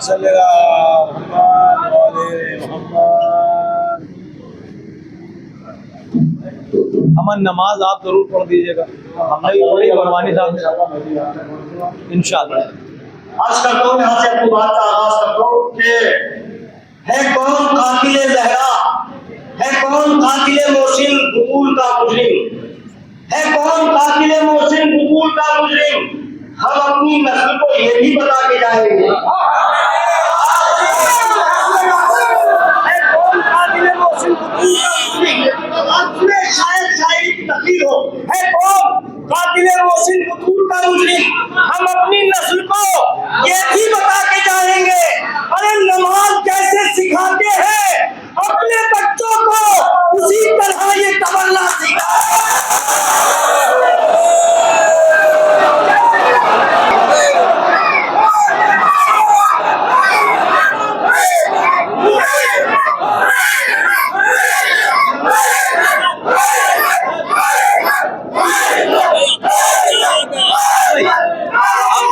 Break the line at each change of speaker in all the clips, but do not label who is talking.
चलेगा मोहम्मद वाले मोहम्मद। अमन नमाज आप जरूर पढ़ दीजिएगा, हमने भी पढ़ी बरवानी साहब ने इंशाअल्लाह।
आज करता हूँ यहाँ से अपनी बात का आगाज करता हूँ कि है कौन कातिले ज़हरा, है कौन कातिले मोहसिन बुतूल का मुजरिम, है कौन कातिले मोहसिन बुतूल का मुजरिम, हम अपनी नस्ल को ये भी बता के जाएंगे। है कौन कातिले मोहसिन बुतूल का मुजरिम, अपने शायद शायरी की तकलीफ हो, है कौन कातिले मोहसिन बुतूल का मुजरिम, हम अपनी नस्ल को ये भी बता के जाएंगे। अरे नमाज कैसे सिखाते हैं अपने बच्चों को, उसी तरह ये तमन्ना सिखा।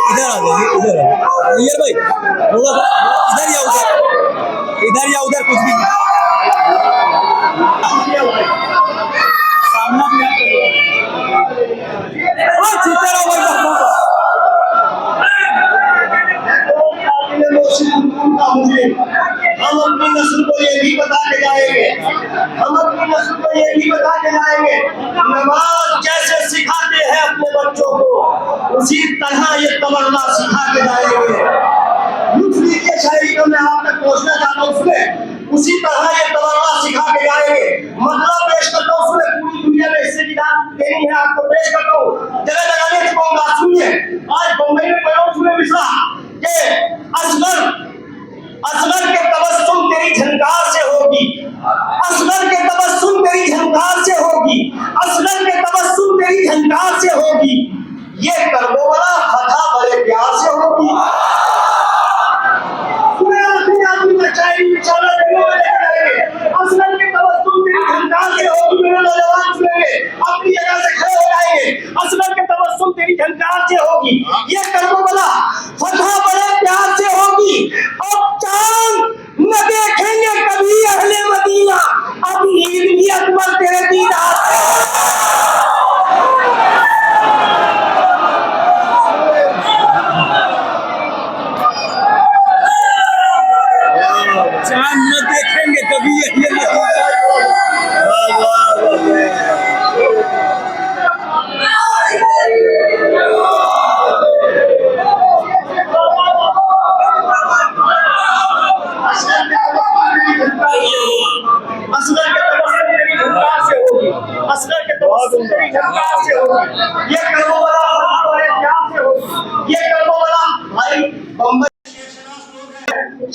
इधर भाई थोड़ा सा इधर या उधर कुछ भी सामना भी
हम अपनी नस्ल को ये भी बता के जाएंगे, हम अपनी नस्ल को ये भी बता के जाएंगे। नमाज कैसे सिखाते हैं अपने बच्चों को, उसी तरह ये तमन्ना सिखा के जाएंगे। लीजिए शायरी को मैं आप तक पहुंचना चाहता हूँ, उसमें उसी तरह ये तमन्ना सिखा के जाएंगे। मतलब पेश करता हूँ, उसमें पूरी दुनिया में इससे की दाद देनी है आपको पेश करता हूँ। जगह जगह नहीं छुपाऊंगा, सुनिए। आज बम्बई में पढ़ा उसमें मिसरा के असगर असगर के तबस्सुम तेरी झंकार से होगी, असगर के तबस्सुम तेरी झंकार से होगी, असगर के तबस्सुम तेरी झंकार से होगी, ये करबला फतह बड़े प्यार से होगी। असगर के तबस्सुम तेरी झंकार से होगी, मेरे नौजवान सुनेंगे, अपनी जगह से खड़े हो जाएंगे। असगर के तबस्सुम तेरी झंकार से होगी, ये करबला फतह बड़े प्यार से होगी। अब चांद न देखेंगे कभी अहले मदीना, अब ईद भी अकबर तेरे दीदार से।
चांद न देखेंगे कभी अहले मदीना।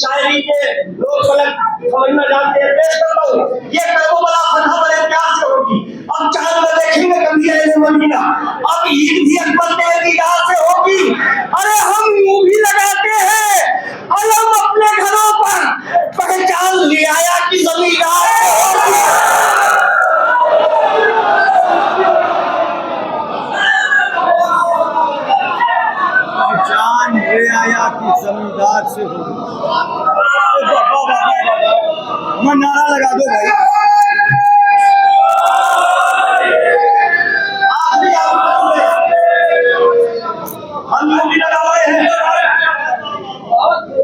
शायरी के लोग गलत समझना जानते हैं, पेश करता हूँ। ये करबला फतह बड़े प्यार से होगी, अब चांद न देखेंगे कभी अहले मदीना, अब ईद भी अकबर तेरे दीदार से होगी। अरे हम यूं भी लगाते हैं अलम अपने घरों पर, पहचान ले आया कि जमींदार से होगी।
पहचान ले आया कि जमींदार से होगी। मैं नारा लगा दो भाई।
हम लोग भी लगा रहे हैं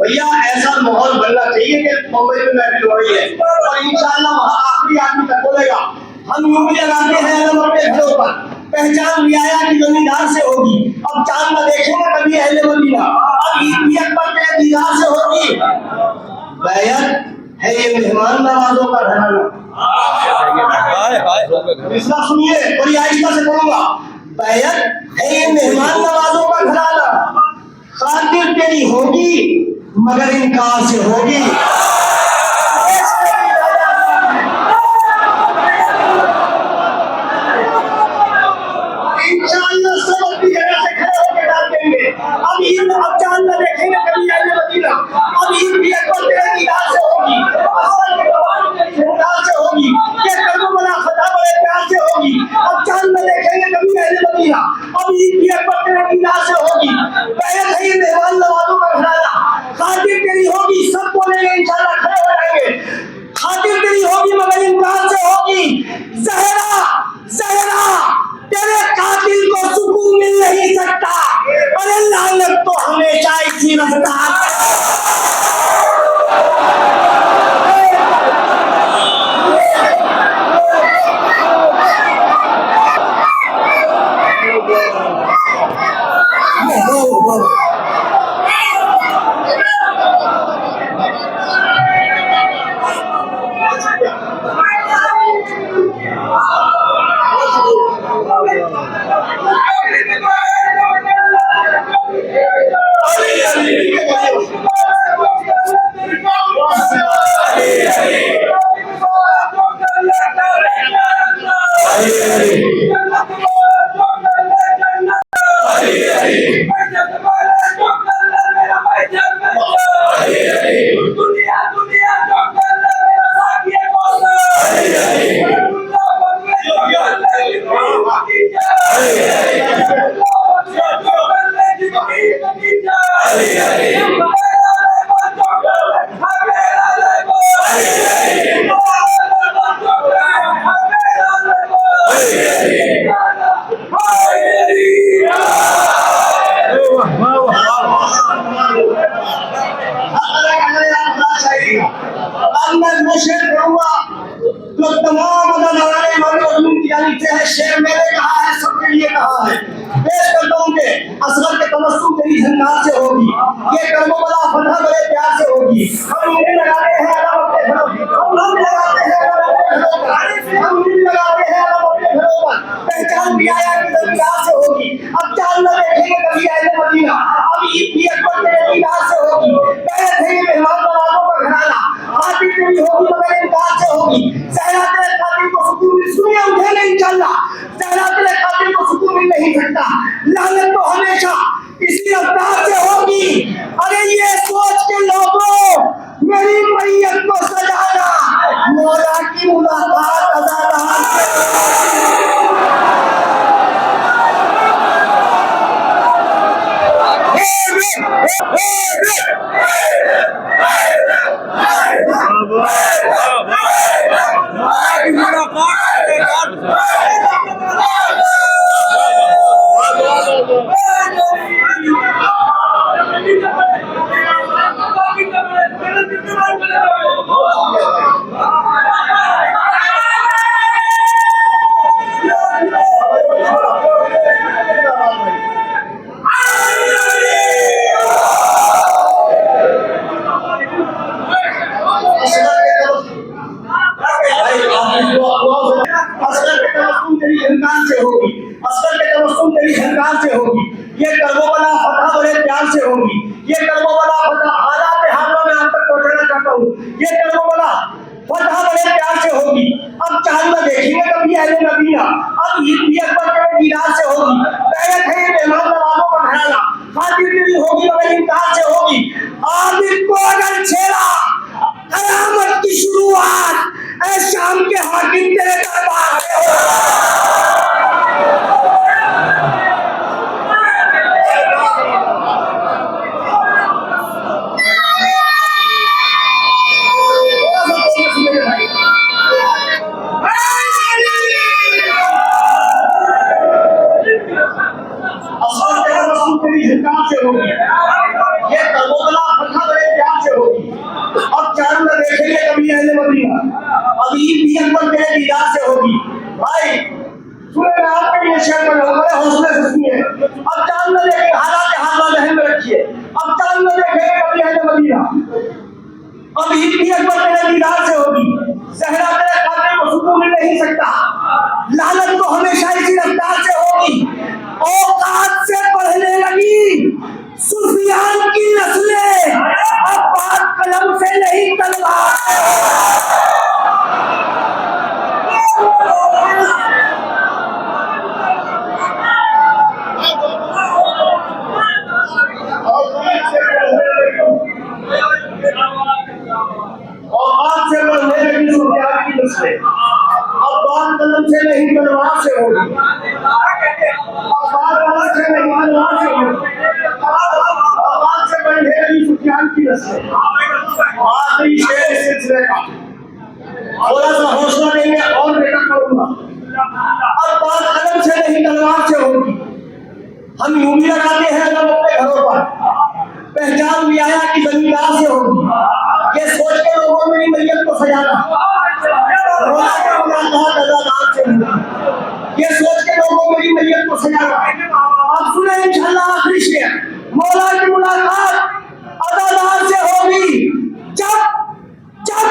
भैया, ऐसा माहौल बनना चाहिए कि मुंबई में महफिल हो रही है और इंशाअल्लाह वहाँ आखिरी आदमी तक बोलेगा। हम यूं भी लगाते हैं अलम अपने घरों पर, पहचान ले आया कि जमींदार से होगी, अब चांद न देखेंगे कभी अहले मदीना, अब ईद भी अकबर तेरे दीदार से होगी। बैत है ये मेहमान नवाजों का घराना। इसका सुनिए, बड़ी आहिस्ता से बोलूंगा। बैत है ये मेहमान नवाजों का घराना, खातिर तेरी होगी मगर इनकार से होगी। इंशाअल्लाह सब अपनी जगह से खड़े होकर डाल देंगे। अब ईद अब चांद न देखेंगे कभी अहले मदीना, अब ईद भी अकबर तेरे दीदार से होगी, असर के दौरान तेरी झंकार से होगी, ये करबला फतह बड़े प्यार से होगी। अब चांद न देखेंगे कभी अहले मदीना, अब ईद भी अकबर तेरे दीदार से होगी। बैत है ये मेहमान नवाजों का घराना, खातिर तेरी इसी रफ्तार शेर करूंगा तो तमाम शेर मैंने कहा है, सबके लिए कहा है। पेश करता हूँ कि असगर के तबस्सुम तेरी झंकार से होगी, ये कर्मों वाला फतह बड़े प्यार से होगी। हम उंगली लगाते हैं अल्लाह अपने घरों पर, हम लगाते हैं अल्लाह अपने घरों पर, हम उंगली लगाते हैं अल्लाह अपने घरों पर। पहचान भी आया कि दरगाह से होगी, अब चाल न देखेंगे कभी अहले मदीना, अब ईद भी अकबर तेरे दीदार से होगी। पहले थे ये मेहमान नवाजों का घराना, आती तेरी होगी मगर इनकार से होगी। सहरा तेरे खातिर को सुकून सुनिए उठेंगे इंशाअल्लाह, सहरा तेरे खातिर को सुकून ही नहीं सकता, लानत तो हमेशा इसी रफ्तार से होगी। अरे ये सोच के लोगों मेरी मैयत को सजाना, मौला की मुलाकात अज़ादार से होगी, असगर के तबस्सुम तेरी झंकार से होगी। ये कर्मों वाला फतह बड़े प्यार से होगी, ये कर्मों वाला फतह हालात हालों में आप तक पहुंचाना चाहता हूँ। ये कर्मों वाला फतह बड़े प्यार से होगी, अब चांद में देखेंगे कभी अहले मदीना, अब ईद भी अकबर तेरे दीदार से होगी। पहले थे ये मेहमान नवाजों का घराना, खातिर तेरी होगी मगर इनकार से होगी। आबिद को अगर छेड़ा कयामत की शुरुआत, ऐ शाम के हाकिम तेरे दरबार में से होगी, ये तबोला फतह बड़े प्यार से होगी। अब चांद में देखेंगे कभी अहले मदीना, अब ईद भी अकबर तेरे दीदार से होगी। भाई सुने मैं आपके लिए शेयर कर रहा हूँ, बड़े हौसले से सुनिए। अब चांद में देखेंगे, हालात हाल जहन में रखिए, अब चांद में देखेंगे कभी अहले मदीना, अब ईद भी अकबर तेरे दीदार से होगी। सहरा तेरे खातिर को सुकून मिल नहीं सकता, लानत तो हमेशा इसी रफ्तार से होगी। औकात से बढ़ने लगी सुफियान की नस्लें, अब बात कलम से नहीं तलवार। औकात से बढ़ने लगी सुफियान की नस्लें, अब बात कलम से नहीं तलवार से होगी। से बढ़ने लगी सुफियान की नस्लें। आखिरी शेर इस सिलसिले का थोड़ा सा हौसला देंगे और बेटा करूंगा। अब बात कलम से नहीं तलवार से होगी। हम यूं भी लगाते हैं अल्लाह अपने घरों पर, पहचान भी आया कि जमींदार से होगी। ये सोच के लोगों मेरी मैयत को सजाना, रोना के मुलाकात अदादार से होगी। ये सोच के लोगों मेरी मैयत को सजाना। अब सुने इंशाअल्लाह आखिरी शेर, मौला की मुलाकात अदादार से होगी। जब जब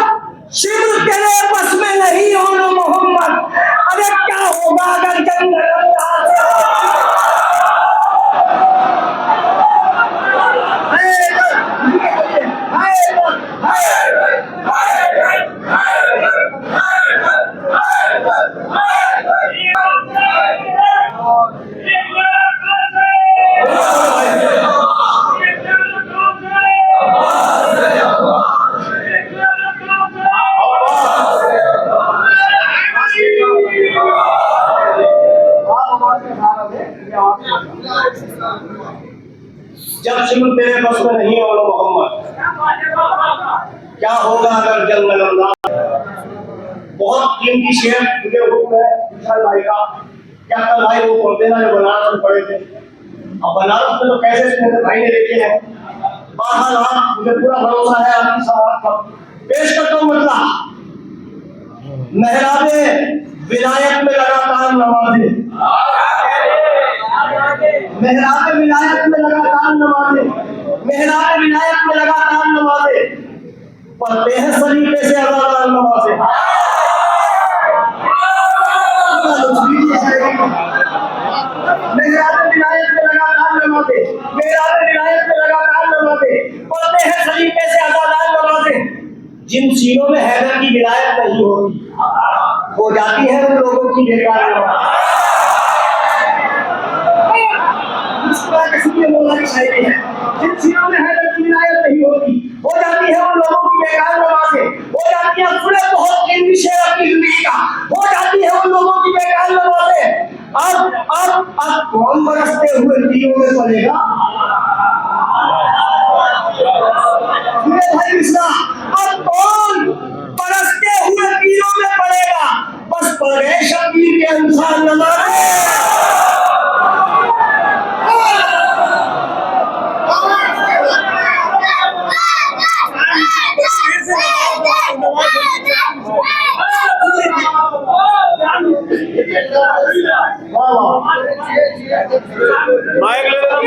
शिब्र तेरे बस में नहीं हो न मोहम्मद, अरे क्या होगा अगर जंग रमजान से जब शिब्र तेरे बस में नहीं हो मोहम्मद, क्या होगा अगर जंग में रमजान। बहुत कीमती शेर मुझे हुक्म है विशाल भाई का, क्या कल भाई वो पढ़ते ना जो बनारस में पढ़े थे। अब बनारस में तो कैसे मेरे भाई ने देखे हैं। बहरहाल हाँ, मुझे पूरा भरोसा है आपकी सवाल पर। पेश करता हूँ मतलब, मेहराबे विलायत में लगातार नमाज़ें, मेहराब विलायत में लगातार नमाज़ें, मेहराब विलायत में लगातार नमाज़ें पढ़ते हैं सलीके से अज़ादार नमाज़ें। मेहराब विलायत में लगातार नमाज़ें, मेहराब विलायत में लगातार नमाज़ें पढ़ते हैं सलीके से अज़ादार नमाज़ें। जिन सीनों में हैदर की विलायत नहीं होती, हो जाती है उन लोगों की बेकार नमाज़। मौला की शायरी है, जिन सीनों में हैदर की विलायत नहीं होती, हो जाती है उन लोगों की बेकार नमाज़ें। हो जाती है सुने बहुत कीमती शेर अपनी जिंदगी का, हो जाती है उन लोगों की बेकार नमाज़ें। अब कौन बरसते हुए दियों में पड़ेगा। भाई मिश्रा, अब कौन बरसते हुए दियों में पड़ेगा। बस पढ़ गए शब्बीर के अनुसार नमाज़ें।
माइक ले लेना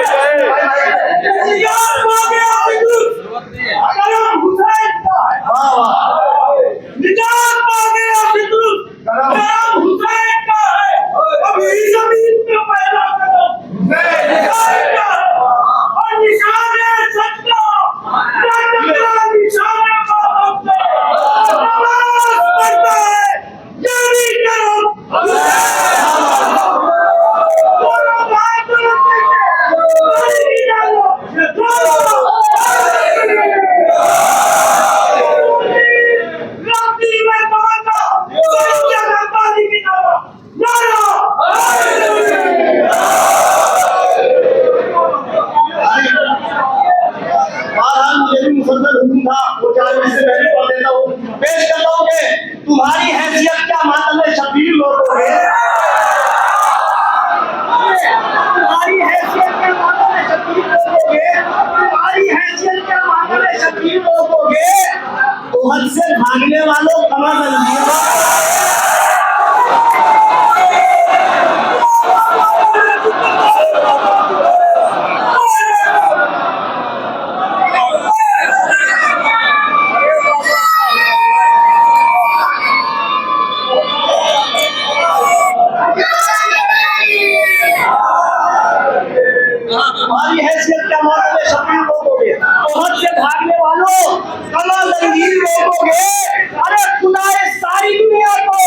तुम्हारी हैसियत क्या मातम शबीर लोगों में, तुम्हारी हैसियत क्या मातम शबीर लोगोगे, तुम्हारी हैसियत क्या मातम शबीर लोगोगे। तो हद से भागने वालों कमा तुम्हारी हैसियत क्या मानोगे शबीर लोगोगे, बहुत से भागने वालों कमा लंगीर लोगोगे। अरे खुदाए सारी दुनिया को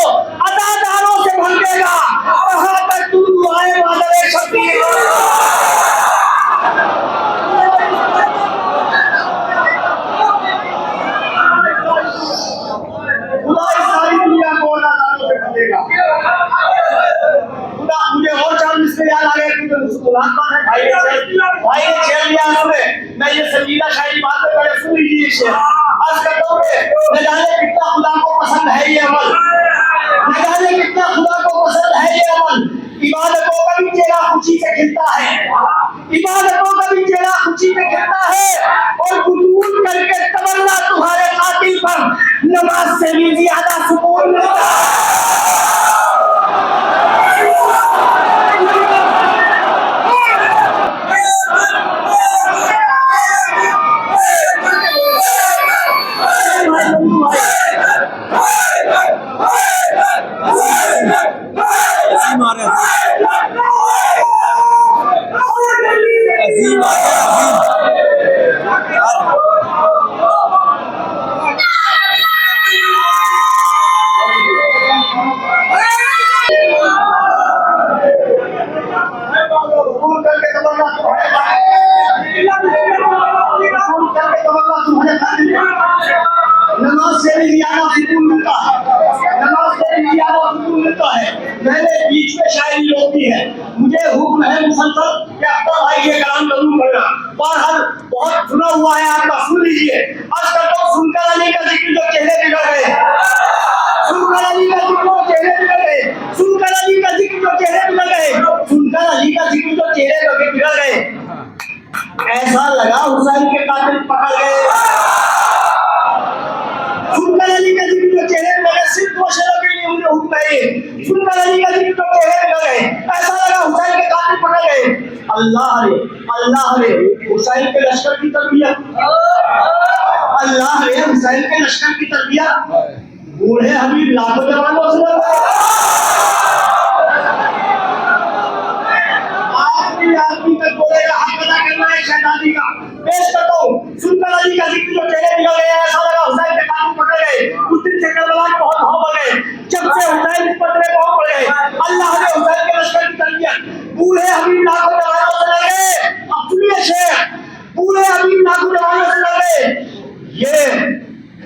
अदादारों से भर देगा, कहाँ तक तू दुआएं मांगे शबीर। खुदाए सारी दुनिया को अदादारों से भर देगा। मुझे और चार मिसरे याद आ गए क्योंकि मुस्कुराता है भाई ने छेड़ लिया हमें। मैं ये संजीदा शायरी बात में पहले सुन लीजिए इसे। आज का दौर न जाने कितना खुदा को पसंद है ये अमल, न जाने कितना खुदा को पसंद है ये अमल। इबादतों का भी चेहरा खुशी से खिलता है, इबादतों का भी चेहरा खुशी से खिलता है, और कुतूल करके तमन्ना तुम्हारे कातिल पर नमाज से भी ज्यादा सुकून मिलता है। नमाज से भी ज्यादा सुकून मिलता है, नमाज से भी ज्यादा सुकून मिलता है। मैंने बीच में शायरी रोकी है, मुझे हुक्म है मुसलसल कि अख्तर भाई ये कलाम जरूर पढ़ना, और हर बहुत सुना हुआ है, आपका सुन लीजिए। आजकल तो सुनकर अली का जिक्र जो चेहरे बिगड़ गए, सुनकर अली का जिक्र जो चेहरे बिगड़ गए, सुनकर अली का जिक्र जो चेहरे बिगड़ गए, सुनकर अली का जिक्र जो चेहरे बिगड़ गए। ऐसा लगा हुसैन के कातिल पकड़ गए। सुनकर अली का जिक्र जो चेहरे पे लगे, सिर्फ वो शर्म के लिए मुझे हुक्म है। सुनकर अली का जिक्र जो चेहरे पे लगे, ऐसा लगा हुसैन के कातिल पकड़ गए। अल्लाह रे हुसैन के लश्कर की तरबियत, अल्लाह रे हुसैन के लश्कर की तरबियत। बूढ़े हबीब लाखों जवानों से लड़े, आदमी का गोले का हक अदा करना है शहजादी का। पेश करता हूँ, सुनकर अली का जिक्र जो चेहरे बिगड़ गए, ऐसा लगा हुसैन के कातिल पकड़ गए। उस दिन से करबला के बहुत भाव बढ़ गए, जब से हुसैन इस पतरे बहुत बढ़ गए। अल्लाह ने हुसैन के लश्कर की तरबियत, बूढ़े हबीब लाखों जवानों से लड़े। अब सुनिए शेर, बूढ़े हबीब लाखों जवानों से लड़े। ये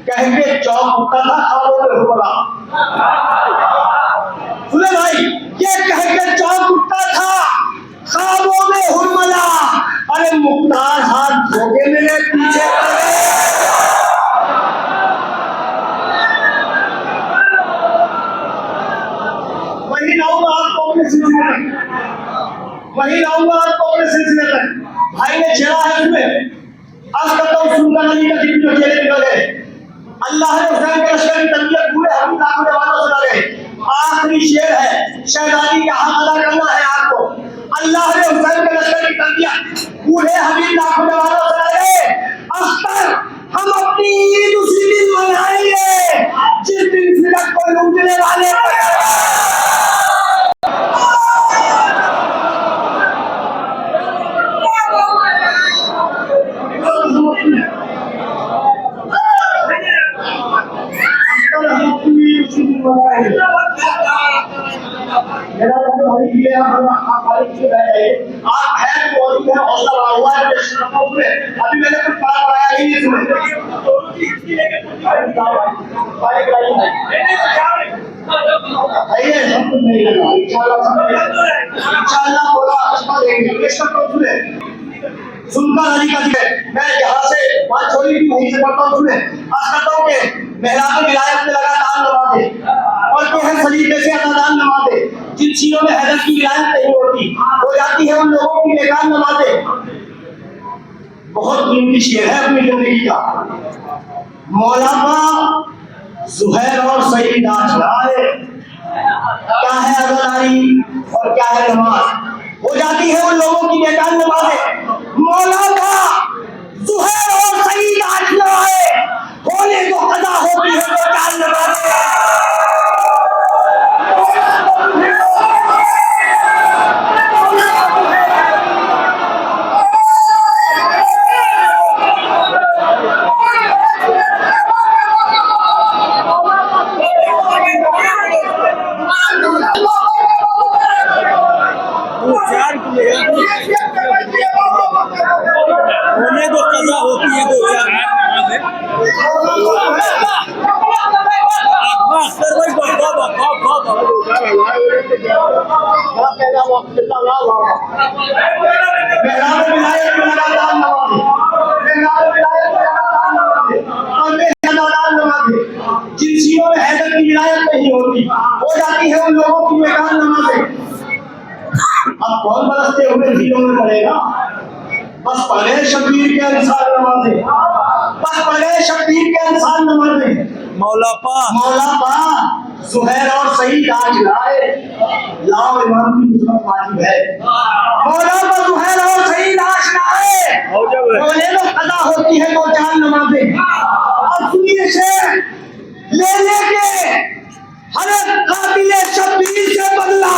कह के चौक उठा था खालों में हुबला। सुने भाई, ये कह के चौक उठता था ख्वाबों में हुरमला। अरे मुख्तार हाथ धोके मेरे पीछे पड़े। वही लाऊंगा आपको अपने सिलसिले तक, वही लाऊंगा आपको अपने सिलसिले तक। भाई ने छेड़ा है उसमें। आज करता हूँ सुनकर अली का जिक्र जो चेहरे बिगड़ गए। अल्लाह ने हुसैन के लश्कर की तरबियत पूरे हबीब लाखों जवानों से लड़े। आखिरी शेर है, शहजादी का हक अदा करना है आपको। अल्लाह ने हुसैन के लश्कर की तरबियत पूरे हबीब लाखों जवानों से लड़े। अख्तर, हम अपनी ईद उसी दिन मनाएंगे जिस दिन फिरक को लूटने वाले आप है तो हौसला बढ़ा हुआ है। अभी मैंने कुछ पढ़ा पढ़ाया ही नहीं सुनकर अली का जिक्र मैं यहाँ से बात छोड़ी थी, वहीं से पढ़ता हूँ। सुने, आज करता हूँ कि मेहराब विलायत में लगातार नमाज़े और जो है सलीके से अदादान नमाज़े, जिन चीजों में हैदर की विलायत नहीं होती हो जाती है उन लोगों की बेकार नमाज़े। बहुत कीमती शेर है अपनी जिंदगी का। मौलाना जुहैर और सईद आशराए, क्या है अदादारी और क्या है नमाज, हो जाती है उन लोगों की बेकार नमाज़ें। मौलाना जुहैर और सईद आशराए होने को कदा होती है बेकार नमाज़ें।
बरसते हुए दिलों में पड़ेगा। बस पढ़े शब्बीर के अनुसार नमाजें, बस पढ़े शब्बीर के अनुसार नमाजें।
मौला पा
सुहैर और सही राज लाए, लाओ इमाम की मुसरत वाजिब है। मौला पर सुहैर और सही राज लाए, बोले लो अदा होती है वो जान नमाजें। अब सुनिए शेर ले लेके हरे कातिले शब्बीर से बदला,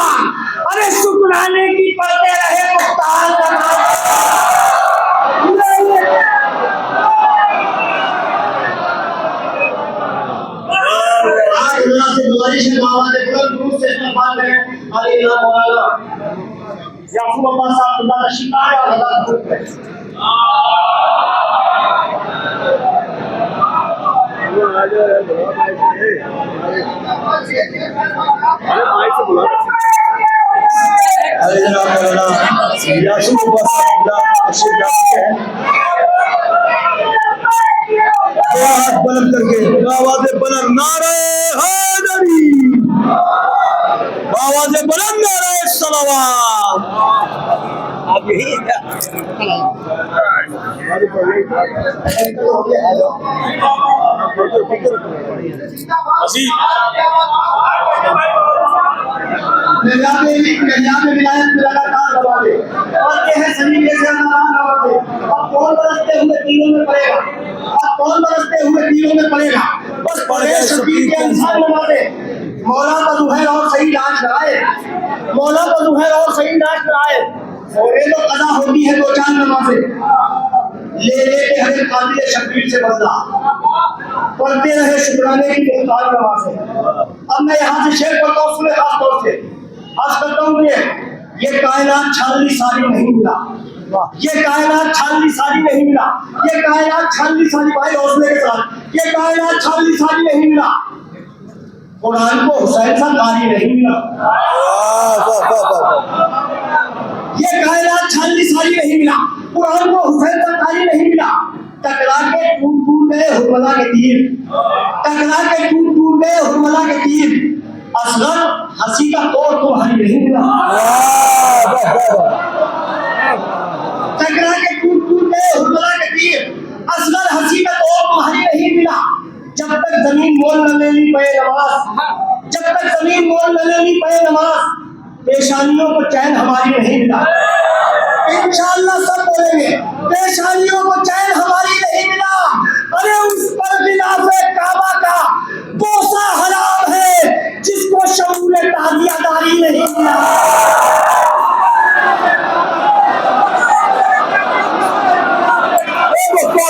अरे शुक्राने की पढ़ते रहे मुख्तार नमाज। अल्लाह से गुजारिश है बाबा ने दूर से इस्तेमाल करें। अली अल्लाह मौलाना याकूब अब्बास साहब खुदा का शिकार और अदा खुद है। अरे जनाब मौलाना याकूब अब्बास साहब खुदा का शिकार है। हाथ बुलंद करके आवाज़ें बुलंद नारे हैदरी, आवाज़ें बुलंद नारे सलावत। आप यही विलायत लगातार नवाजे और ये है सलीके से नवाजे। अब कौन बरसते हुए तीनों में पड़ेगा, अब कौन बरसते हुए तीनों में पड़ेगा। बस पढ़े शब्बीर के इंसान नवाजे। मौला का दुहैर और सही राज कराए, मौला का दुहैर और सही राज कराए। और ये तो कदा होती है दो चार नमाजें, ले लेके हरे कातिले शब्बीर से बदला, पढ़ते रहे शुक्राने की मुख्तार नमाजें। अब मैं यहाँ से शेर करता हूँ सुने खास तौर से आज करता हूँ कि ये कायनात छाननी सारी नहीं मिला, ये कायनात छाननी सारी नहीं मिला, ये कायनात छाननी सारी, भाई हौसले के साथ, ये कायनात छाननी सारी नहीं मिला। कुरान को हुसैन सा कारी नहीं मिला, ये कायनात छाननी सारी नहीं मिला, कुरान को हुसैन सा कारी नहीं मिला। टकरा के टूट गए हुर्मला के तीर, टकरा के टूट गए हुर्मला के तीर। असगर हंसी का तोड़ तुम्हारी नहीं मिला, टकरा के टूट गए हुर्मला के तीर। असगर हंसी का तोड़ तुम्हारी नहीं मिला। जब तक जमीन मोल न ले ली पे नमाज, जब तक जमीन मोल न ले ली पे नमाज, पेशानियों को चैन हमारी नहीं मिला। इंशाअल्लाह सब बोलेंगे पेशानियों को चैन हमारी नहीं मिला। अरे उस पर खिलाफे काबा का बोसा हराम है जिसको शऊर ताज़ियादारी नहीं मिला। उसका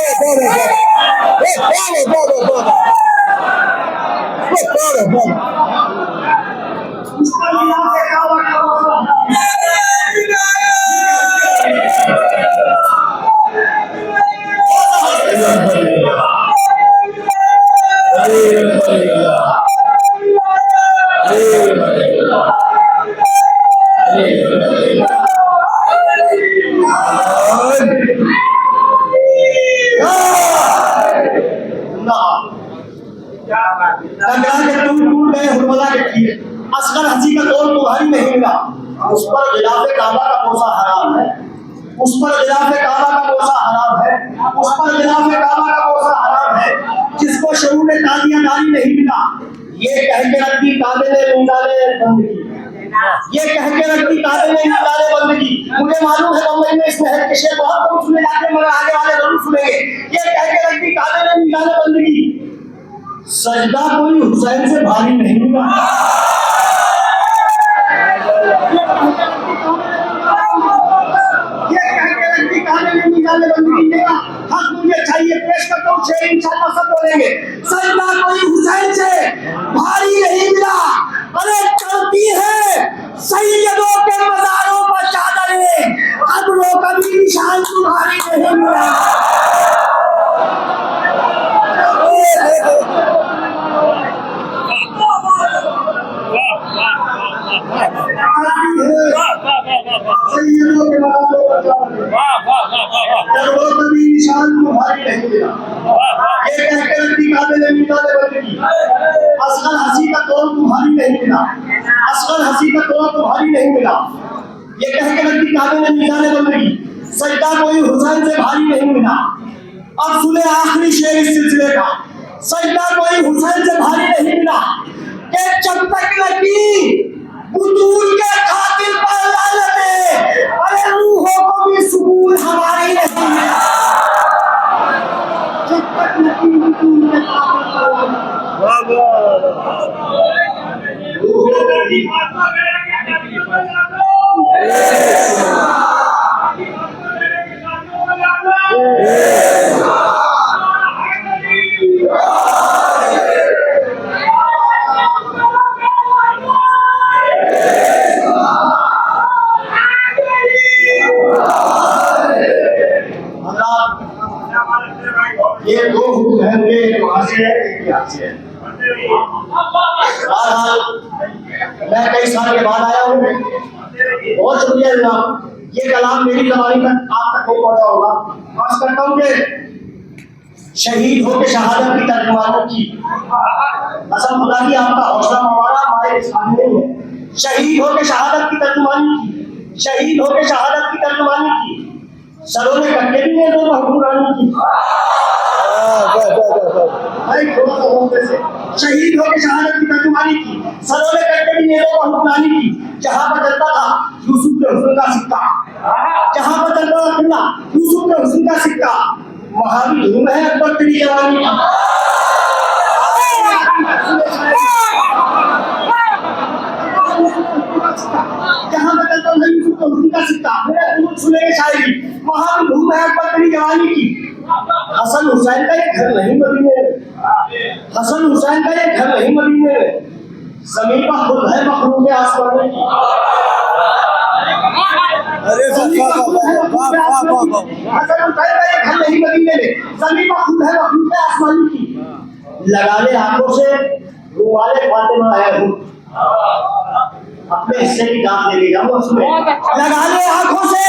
खिलाफे काबा का बोसा असगर हंसी का तोड़ तुम्हारी नहीं मिला। उस पर गिलाफे काबा का बोसा हराम है, उस पर गिलाफे काबा का बोसा हराम है, उस पर गिलाफे काबा का बोसा हराम है जिसको शऊर ताज़ियादारी नहीं मिला। ये कह के रखी काबे ने मीज़ाने बंदगी, ये कह के रखी काबे ने मीज़ाने बंदगी। मुझे मालूम है बम्बई में इस महल के शेर बहुत कम सुने जाते हैं मगर आगे वाले जरूर सुनेंगे। ये कह के रखी काबे ने मीज़ाने बंदगी, सजदा कोई हुसैन से भारी नहीं मिला। ये कह के रखी काबे ने मीज़ाने बंदगी देगा। हक मुझे चाहिए पेश करता हूँ शेर इंशाअल्लाह सब बोलेंगे। सजदा कोई हुसैन से भारी नहीं मिला। अरे चलती है सैयदों के मज़ारों पर चादरें, कब्रों का भी निशान तुम्हारी नहीं मिला। सैयदों के मज़ारों पर चादरें, कब्रों का भी निशान तुम्हारी नहीं मिला। ये कह के रखी काबे ने मीज़ाने बंदगी, असगर हंसी का तोड़ तुम्हारी नहीं मिला, असगर हंसी का तोड़ तुम्हारी नहीं मिला। ये कह के लगती काबे में निशाने बन रही, सजदा कोई हुसैन से भारी नहीं मिला। अब सुने आखिरी शेर इस सिलसिले का, सजदा कोई हुसैन से भारी नहीं मिला कि जब तक लगी बुतूल के खातिर पर लालते, अरे रूहों को भी सुकून हमारी नहीं मिला। जब तक लगी बुतूल के खातिर ये दो हुक्म हैं, ये वहां से है, एक यहाँ से है। मैं कई साल के बाद आया हूँ, बहुत शुक्रिया जनाब। ये कलाम मेरी जबानी तक आप तक नहीं पहुंचा होगा। आस करता हूँ कि शहीद हो के शहादत की तर्जुमानों की कसम खुदा की आपका हौसला हमारा हमारे सामने नहीं है। शहीद हो के शहादत की तर्जुमानी की, शहीद हो के शहादत की तर्जुमानी की, सरों ने कट्टे भी नहीं दो हुक्मरानी की। शहीद होकर शहादत की तर्जुमानी की, सरों ने कट्टे भी नहीं दो हुक्मरानी की। जहां पर चलता था यूसुफ के हुस्न का सिक्का, जहां पर चलता था किला यूसुफ के हुस्न का सिक्का, वहां भी धूम है अकबर तेरी जवानी का। जहां पर चलता था यूसुफ के हुस्न का सिक्का, सुनेंगे शायरी, वहां भी धूम है अकबर तेरी जवानी की। हसन हुसैन का ये घर नहीं मदीने में, हसन हुसैन का ये घर नहीं मदीने में, ज़मीन पर खुद है मखलूक आसमानी की। अरे हसन हुसैन का ये घर नहीं मदीने में, ज़मीन पर खुद है मखलूक आसमानी की। लगा ले आंखों से रुमाले फातिमा है हूँ, अपने हिस्से की दांत लेके जाऊँ उसमें। लगा ले आंखों से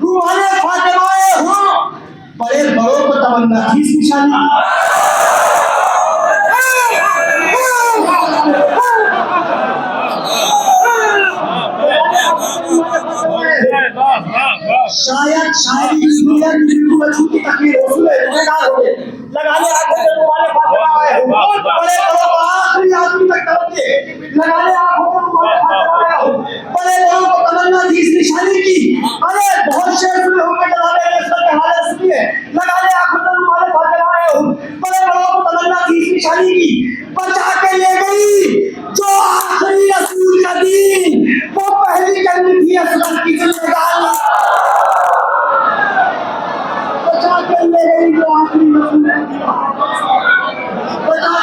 रुमाले फातिमा है हूँ, बड़े बड़ों को तमन्ना थी इस निशानी। शायद शायरी की दुनिया की बिल्कुल अछूती तकदीर हो सुने गुनहगार हो गए। लगा ले आंखों से रुमाले फातिमा आए हो, बड़े बड़ों को आखिरी आदमी तक तवज्जो, लगा ले आंखों से रुमाले फातिमा आए हो, बड़े बड़ों को तमन्ना थी इस निशानी की। अरे बहुत शेर सुने होंगे जनाबे ने इसका हालत सुनिए। लगा ले आंखों से रुमाले फातिमा आए हो, बड़े बड़ों को तमन्ना थी इस निशानी की। बचा के ले गई जो आखिरी रसूल का दीन, वो पहली जंग थी असगर की जिंदगानी। बचा के ले गई जो आखिरी रसूल का दीन, बचा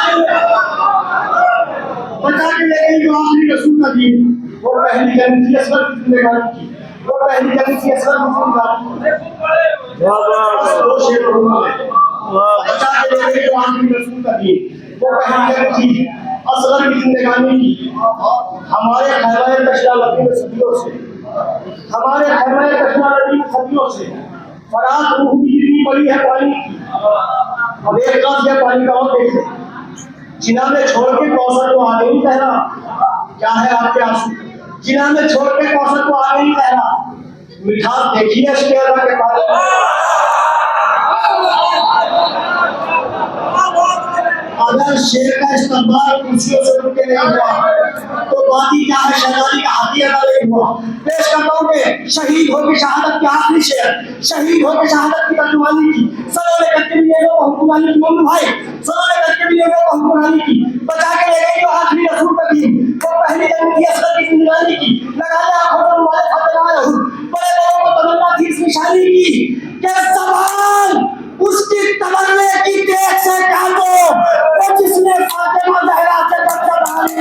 के ले गई जो आखिरी रसूल का दीन, वो पहली जंग थी असगर की जिंदगानी की, वो पहली जंग थी असगर की जिंदगानी। दो शेर बचा के ले गई जो आखिरी रसूल का दीन, वो पहली जंग थी असगर की जिंदगानी की। हमारे खैबर कशरा लगी में सदियों से, हमारे खैबर कशरा लगी में सदियों से फरात रूह की गिरनी पड़ी है पानी की। अब एक कप यह पानी का और देख ले, जिना में छोड़ के कौसर को आगे ही कहना, क्या है आपके आंसू, जिना में छोड़ के कौसर को आगे ही कहना, मिठास देखिए इसके अल्लाह के पास। अगर शेर का इस्तेमाल कुर्सियों से रुक के नहीं हुआ तो बाकी क्या है, शहजादी का हाथी अदा नहीं हुआ। पेश करता हूँ कि शहीद हो के शहादत की आखिरी शेर, शहीद हो के शहादत की तर्जुमानी की, सरों ने करके भी ले लो हुक्मरानी की। मोमिन भाई, सरों ने करके भी ले लो हुक्मरानी की, बचा के ले गई जो आखिरी रसूल का दीन, वो पहली जंग थी असगर की जिंदगानी की। लगा ले आंखों में रुमाले फातिमा आए हो, बड़े बड़ों को तमन्ना थी इस निशानी की कि ज़बान उसकी तमन्ने की तेज से काटो, वो जिसने फातिमा ज़हरा से बच्चा डाली।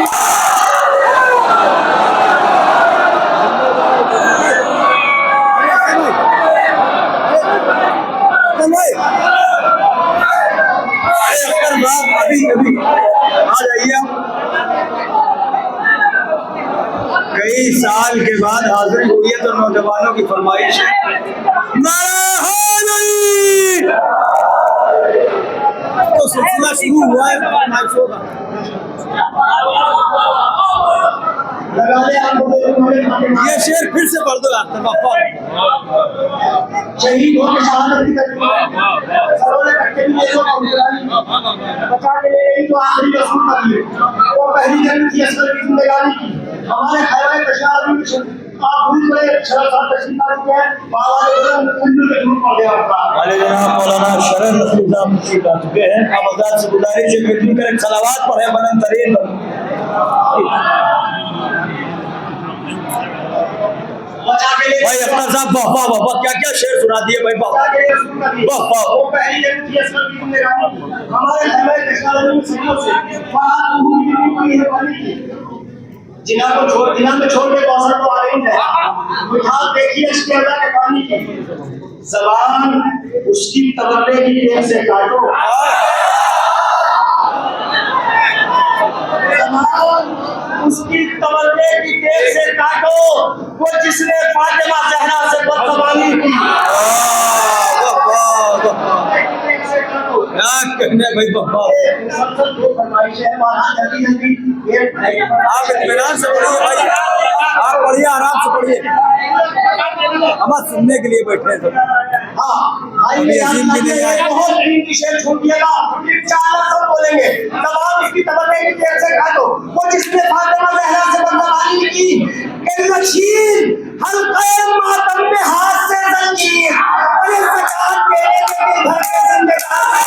अभी आ जाइए आप। कई साल के बाद हाजिर हुई है तो नौजवानों की फरमाइश है, तो सिलसिला शुरू हुआ है।
लगा ले आपको
ये शेर फिर से पढ़ दो यार पापा।
शहीद होकर शहादत की तकलीफ सरों ने कट्टे भी ले लो बचा के ले गई तो आखिरी रसूल का दिए वो पहली जंग थी असगर की जिंदगानी की हमारे खैबर कश्मीर में आप भूल गए शरफ साहब तशरीफ ला चुके हैं बाबा ने उल्लू के दूर पड़ गया आपका
अरे जनाब मौलाना शरफ नसीब साहब तशरीफ ला चुके हैं। अब आजाद से गुजारिश है कि मिलकर एक सलावत पढ़े बुलंद तरीन।
बचा के ले
भाई अख्तर साहब वाह वाह वाह क्या क्या शेर सुना दिए भाई वाह
बचा के ले रसूल का दिए
वाह वाह।
वो पहली जंग थी असगर की जिंदगानी हमारे खैबर कश्मीर में सदियों से वहां की मेहरबानी की जिना में छोड़ के कौशल को आ रही है मिठास देखिए इसके अल्लाह के पानी की जबान उसकी तवल्ले की देर से काटो जबान उसकी तवल्ले की देर से काटो वो जिसने फातिमा ज़हरा से बदतमीजी की
क्या कहने भाई बाबा।
मुसलसल दो फरमाइशें हैं वहां जल्दी जल्दी
आप इत्मीनान से पढ़िए भाई, आप पढ़िए आराम से पढ़िए, हम सुनने के लिए बैठे हैं।
हाँ
अभी अजीम भी नहीं आए।
बहुत की शेर छोड़ दिएगा चार सब बोलेंगे तमाम इसकी तवल्ले की देर से काटो वो जिसने फातिमा ज़हरा से बदतमीजी की नशीर हल्के मातम में हाथ से जंजीर अरे ज़कात देने के घर के जिंदगानी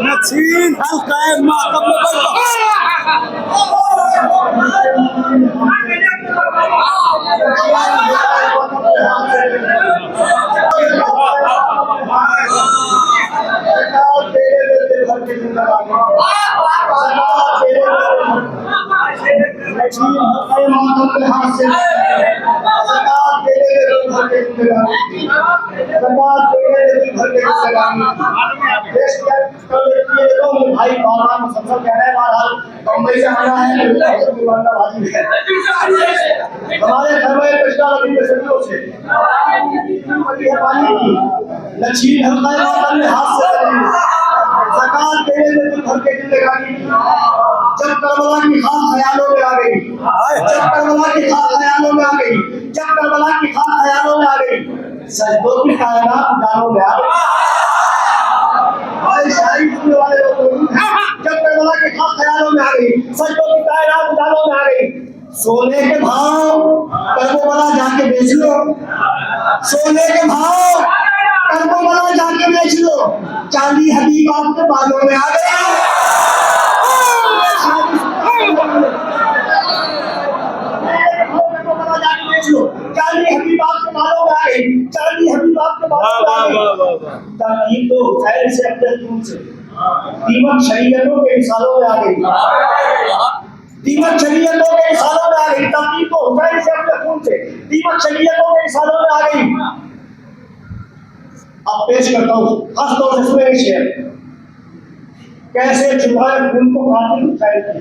नसीन हल्का मातम में
भाई मुसलसल कह रहे हैं बम्बई से आना है हमारे घर में कृष्णा नदी के सदियों से पानी की लक्ष्मी हल्का ने हाथ से ज़कात देने में दिल भर के जिंदगानी जब करबला की खास ख्यालों में आ गई जब करबला की खास ख्यालों में आ गई जब करबला की खास ख्यालों में आ गई सजदों की कायनात उजालों में आ गई शायरी सुनने वाले लोग जब करबला की खास ख्यालों में आ गई सजदों की कायनात उजालों में आ गई सोने के भाव करबला जाके बेच लो सोने के भाव करबला जाके बेच लो चांदी हबीब आपके बालों में आ गई चांदी हबीब आपके बालों में आ गई चांदी हबीब आपके बालों में आ गई तकलीफ तो हुसैन से अपने खून से दीमक शरीयतों के मिसालों में आ गई दीमक शरीयतों के मिसालों में आ गई तकलीफ तो हुसैन से अपने खून से दीमक शरीयतों के मिसालों में आ गई अब पेश करता हूँ खास तौर से सुने शेर कैसे छुपाए खून को कातिल हुसैन के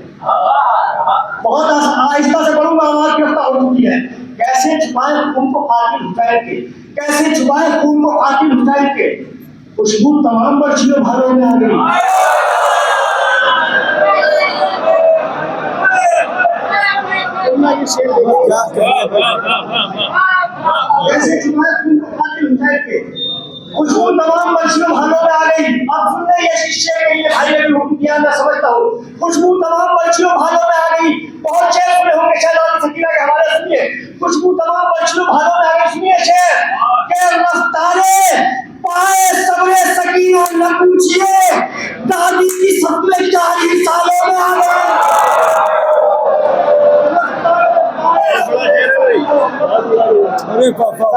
बहुत आहिस्ता से पढ़ूंगा आवाज गिरफ्तार हो चुकी है कैसे छुपाए खून को कातिल हुसैन के कैसे छुपाए खून को कातिल हुसैन के खुशबू तमाम बर्छियों भालों में आ गई कैसे छुपाए खून को कातिल हुसैन के खुशबू तमाम बर्छियों भालों में आ गई अब सुनने ये शिष्य के लिए भाई ने भी हुक्म किया मैं समझता हूँ खुशबू तमाम बर्छियों भालों में आ गई बहुत शेर सुने होंगे शहजादी सकीना के हवाले सुनिए खुशबू तमाम बर्छियों भालों में आ गई सुनिए शेर के रफ्तारे पाए सबरे सकीना न पूछिए दादी की सपने 40 सालों में आ गए
अरे पापा